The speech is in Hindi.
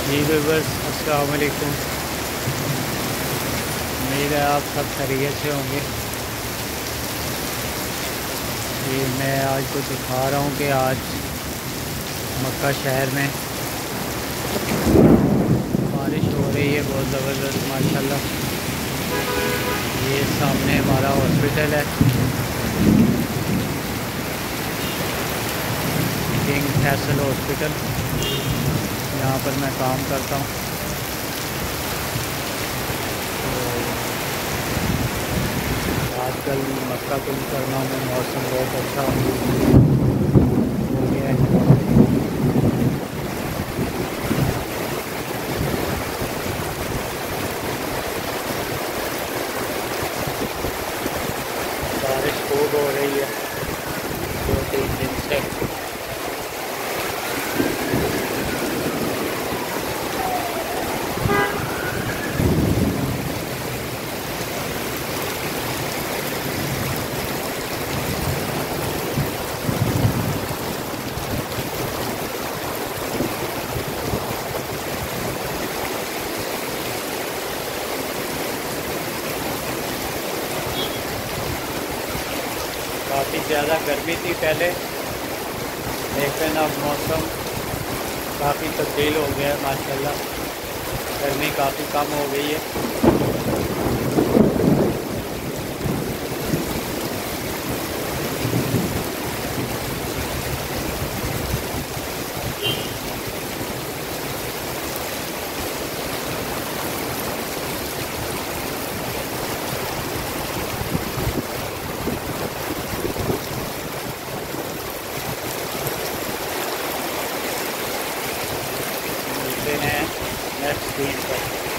जी व्यूअर्स, अस्सलाम वालेकुम। उम्मीद है आप सब खैरियत से होंगे। जी मैं आज को दिखा रहा हूँ कि आज मक्का शहर में बारिश हो रही है बहुत ज़बरदस्त माशाल्लाह। ये सामने हमारा हॉस्पिटल है, किंग फैसल हॉस्पिटल। यहाँ पर मैं काम करता हूँ। तो आजकल मक्का मुकर्रमा में मौसम बहुत अच्छा हो गया है। बारिश खूब हो रही है 2-3 दिन से। काफ़ी ज़्यादा गर्मी थी पहले, लेकिन अब मौसम काफ़ी तब्दील हो गया है माशाल्लाह। गर्मी काफ़ी कम हो गई है। मिलते हैं नेक्स्ट सीन पर।